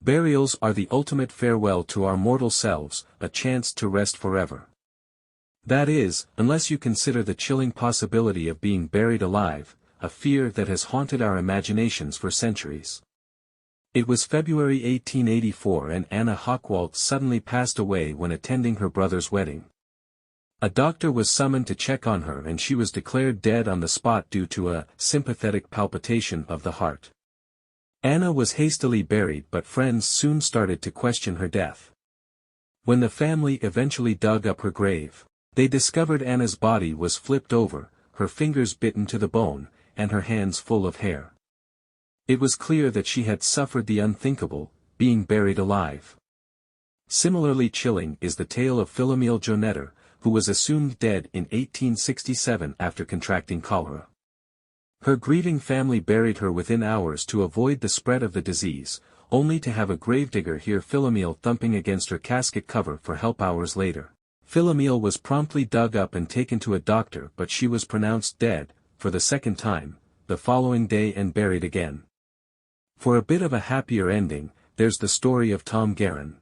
Burials are the ultimate farewell to our mortal selves, a chance to rest forever. That is, unless you consider the chilling possibility of being buried alive, a fear that has haunted our imaginations for centuries. It was February 1884 and Anna Hochwald suddenly passed away when attending her brother's wedding. A doctor was summoned to check on her and she was declared dead on the spot due to a sympathetic palpitation of the heart. Anna was hastily buried but friends soon started to question her death. When the family eventually dug up her grave, they discovered Anna's body was flipped over, her fingers bitten to the bone, and her hands full of hair. It was clear that she had suffered the unthinkable, being buried alive. Similarly chilling is the tale of Philomele Jonetter, who was assumed dead in 1867 after contracting cholera. Her grieving family buried her within hours to avoid the spread of the disease, only to have a gravedigger hear Philomele thumping against her casket cover for help hours later. Philomele was promptly dug up and taken to a doctor but she was pronounced dead, for the second time, the following day and buried again. For a bit of a happier ending, there's the story of Tom Guerin.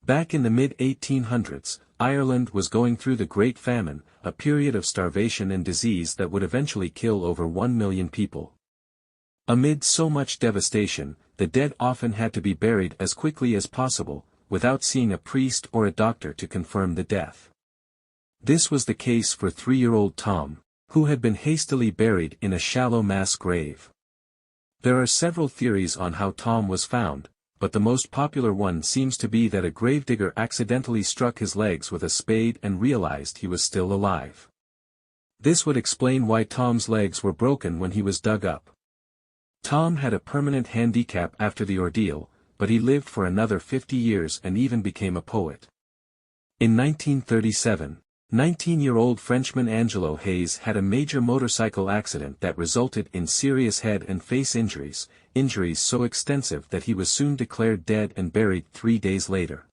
Back in the mid-1800s, Ireland was going through the Great Famine, a period of starvation and disease that would eventually kill over 1 million people. Amid so much devastation, the dead often had to be buried as quickly as possible, without seeing a priest or a doctor to confirm the death. This was the case for 3-year-old Tom, who had been hastily buried in a shallow mass grave. There are several theories on how Tom was found, but the most popular one seems to be that a gravedigger accidentally struck his legs with a spade and realized he was still alive. This would explain why Tom's legs were broken when he was dug up. Tom had a permanent handicap after the ordeal, but he lived for another 50 years and even became a poet. In 1937, 19-year-old Frenchman Angelo Hayes had a major motorcycle accident that resulted in serious head and face injuries, injuries so extensive that he was soon declared dead and buried 3 days later.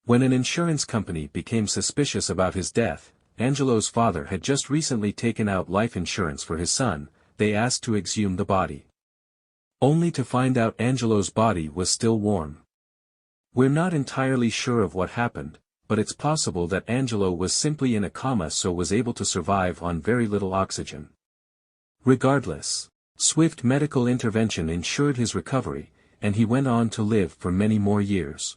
When an insurance company became suspicious about his death, Angelo's father had just recently taken out life insurance for his son, they asked to exhume the body. Only to find out Angelo's body was still warm. We're not entirely sure of what happened, but it's possible that Angelo was simply in a coma so was able to survive on very little oxygen. Regardless, swift medical intervention ensured his recovery, and he went on to live for many more years.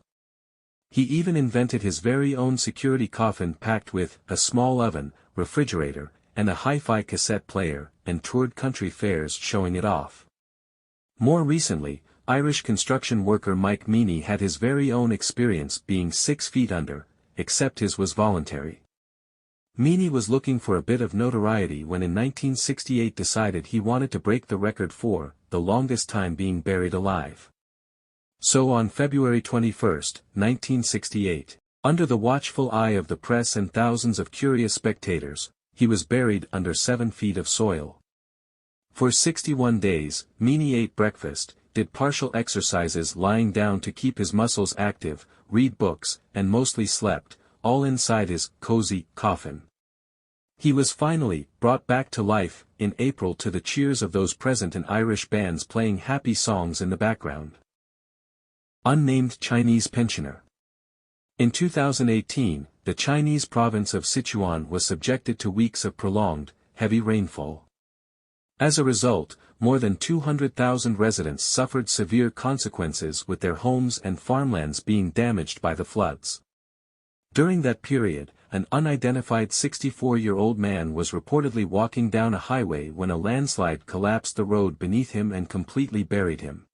He even invented his very own security coffin packed with a small oven, refrigerator, and a hi-fi cassette player, and toured country fairs showing it off. More recently, Irish construction worker Mike Meany had his very own experience being 6 feet under, except his was voluntary. Meany was looking for a bit of notoriety when in 1968 decided he wanted to break the record for the longest time being buried alive. So on February 21, 1968, under the watchful eye of the press and thousands of curious spectators, he was buried under 7 feet of soil. For 61 days, Meany ate breakfast, did partial exercises lying down to keep his muscles active, read books, and mostly slept, all inside his cozy coffin. He was finally brought back to life in April to the cheers of those present and Irish bands playing happy songs in the background. Unnamed Chinese pensioner. In 2018, the Chinese province of Sichuan was subjected to weeks of prolonged, heavy rainfall. As a result, more than 200,000 residents suffered severe consequences with their homes and farmlands being damaged by the floods. During that period, an unidentified 64-year-old man was reportedly walking down a highway when a landslide collapsed the road beneath him and completely buried him.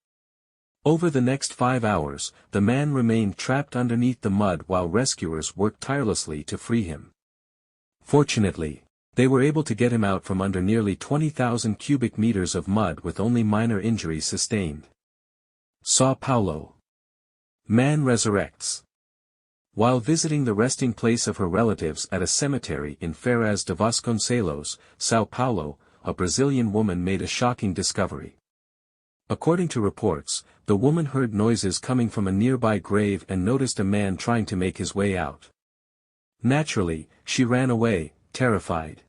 Over the next 5 hours, the man remained trapped underneath the mud while rescuers worked tirelessly to free him. Fortunately, they were able to get him out from under nearly 20,000 cubic meters of mud with only minor injuries sustained. São Paulo. Man resurrects. While visiting the resting place of her relatives at a cemetery in Ferraz de Vasconcelos, São Paulo, a Brazilian woman made a shocking discovery. According to reports, the woman heard noises coming from a nearby grave and noticed a man trying to make his way out. Naturally, she ran away, terrified.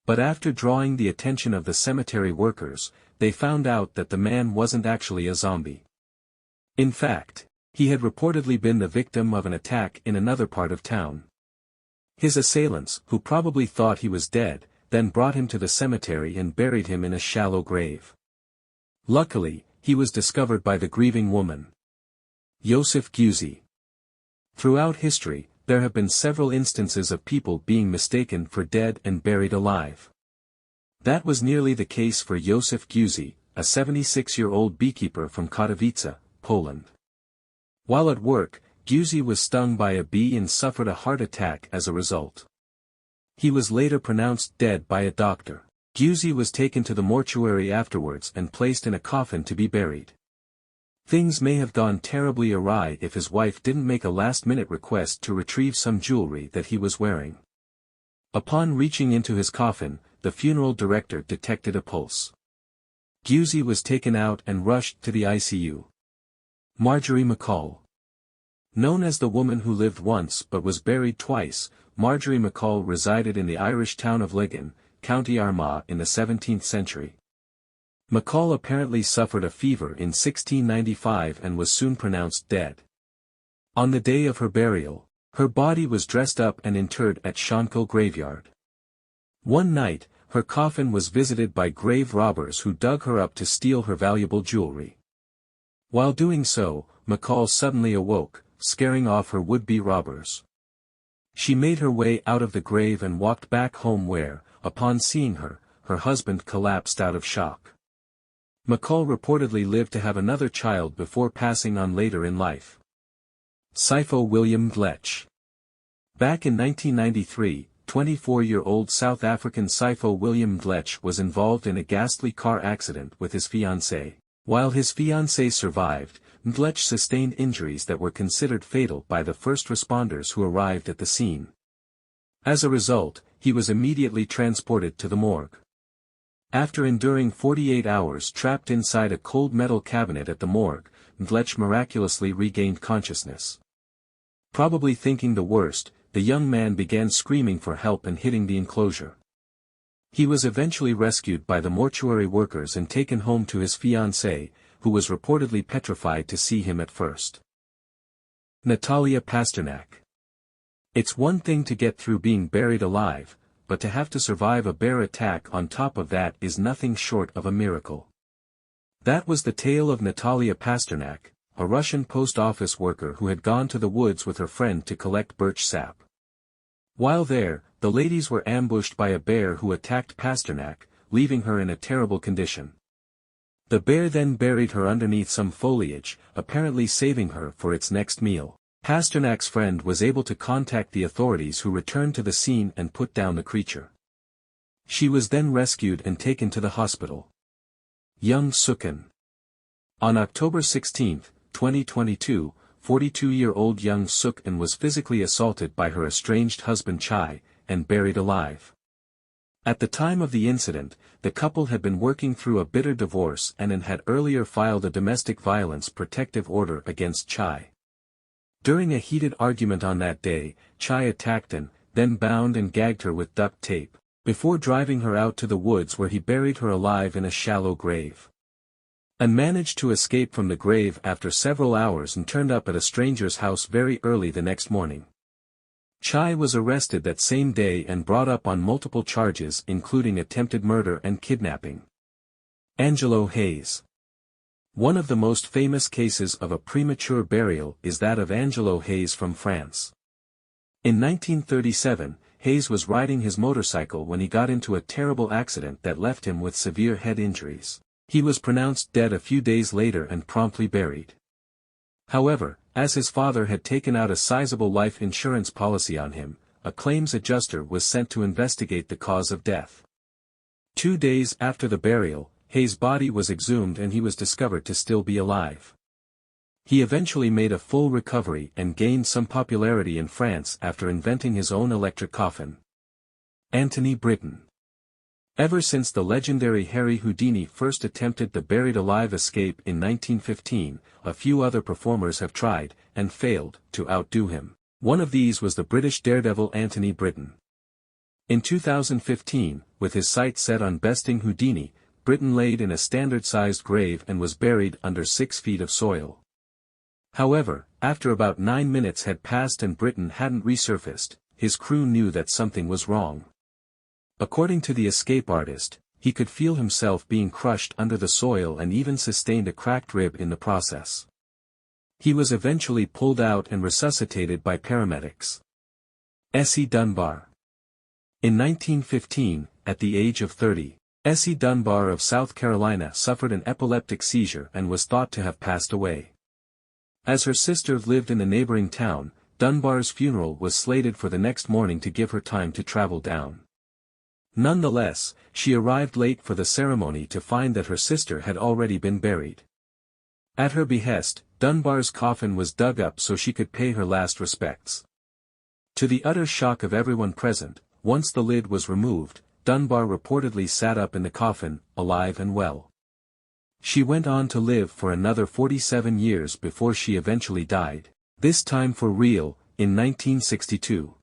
But after drawing the attention of the cemetery workers, they found out that the man wasn't actually a zombie. In fact, he had reportedly been the victim of an attack in another part of town. His assailants, who probably thought he was dead, then brought him to the cemetery and buried him in a shallow grave. Luckily, he was discovered by the grieving woman, Joseph Giusy. Throughout history, there have been several instances of people being mistaken for dead and buried alive. That was nearly the case for Joseph Giusy, a 76-year-old beekeeper from Katowice, Poland. While at work, Giusy was stung by a bee and suffered a heart attack as a result. He was later pronounced dead by a doctor. Giusy was taken to the mortuary afterwards and placed in a coffin to be buried. Things may have gone terribly awry if his wife didn't make a last-minute request to retrieve some jewelry that he was wearing. Upon reaching into his coffin, the funeral director detected a pulse. Giusy was taken out and rushed to the ICU. Marjorie McCall. Known as the woman who lived once but was buried twice, Marjorie McCall resided in the Irish town of Ligon, County Armagh in the 17th century. McCall apparently suffered a fever in 1695 and was soon pronounced dead. On the day of her burial, her body was dressed up and interred at Shankill graveyard. One night, her coffin was visited by grave robbers who dug her up to steal her valuable jewelry. While doing so, McCall suddenly awoke, scaring off her would-be robbers. She made her way out of the grave and walked back home where, upon seeing her husband collapsed out of shock. McCall reportedly lived to have another child before passing on later in life. Sipho William Gletch. Back in 1993, 24-year-old South African Sipho William Gletch was involved in a ghastly car accident with his fiancée. While his fiancée survived, Gletch sustained injuries that were considered fatal by the first responders who arrived at the scene. As a result, he was immediately transported to the morgue. After enduring 48 hours trapped inside a cold metal cabinet at the morgue, Gletch miraculously regained consciousness. Probably thinking the worst, the young man began screaming for help and hitting the enclosure. He was eventually rescued by the mortuary workers and taken home to his fiancée, who was reportedly petrified to see him at first. Natalia Pasternak. It's one thing to get through being buried alive, but to have to survive a bear attack on top of that is nothing short of a miracle. That was the tale of Natalia Pasternak, a Russian post office worker who had gone to the woods with her friend to collect birch sap. While there, the ladies were ambushed by a bear who attacked Pasternak, leaving her in a terrible condition. The bear then buried her underneath some foliage, apparently saving her for its next meal. Pasternak's friend was able to contact the authorities who returned to the scene and put down the creature. She was then rescued and taken to the hospital. Young Sukin. On October 16, 2022, 42-year-old Young Sukin was physically assaulted by her estranged husband Chai, and buried alive. At the time of the incident, the couple had been working through a bitter divorce and had earlier filed a domestic violence protective order against Chai. During a heated argument on that day, Chai attacked and then bound and gagged her with duct tape, before driving her out to the woods where he buried her alive in a shallow grave. And managed to escape from the grave after several hours and turned up at a stranger's house very early the next morning. Chai was arrested that same day and brought up on multiple charges including attempted murder and kidnapping. Angelo Hayes. One of the most famous cases of a premature burial is that of Angelo Hayes from France. In 1937, Hayes was riding his motorcycle when he got into a terrible accident that left him with severe head injuries. He was pronounced dead a few days later and promptly buried. However, as his father had taken out a sizable life insurance policy on him, a claims adjuster was sent to investigate the cause of death. 2 days after the burial, Hayes' body was exhumed and he was discovered to still be alive. He eventually made a full recovery and gained some popularity in France after inventing his own electric coffin. Anthony Britton. Ever since the legendary Harry Houdini first attempted the buried alive escape in 1915, a few other performers have tried, and failed, to outdo him. One of these was the British daredevil Anthony Britton. In 2015, with his sights set on besting Houdini, Britton laid in a standard-sized grave and was buried under 6 feet of soil. However, after about 9 minutes had passed and Britain hadn't resurfaced, his crew knew that something was wrong. According to the escape artist, he could feel himself being crushed under the soil and even sustained a cracked rib in the process. He was eventually pulled out and resuscitated by paramedics. S.E. Dunbar. In 1915, at the age of 30, S.E. Dunbar of South Carolina suffered an epileptic seizure and was thought to have passed away. As her sister lived in the neighboring town, Dunbar's funeral was slated for the next morning to give her time to travel down. Nonetheless, she arrived late for the ceremony to find that her sister had already been buried. At her behest, Dunbar's coffin was dug up so she could pay her last respects. To the utter shock of everyone present, once the lid was removed, Dunbar reportedly sat up in the coffin, alive and well. She went on to live for another 47 years before she eventually died, this time for real, in 1962.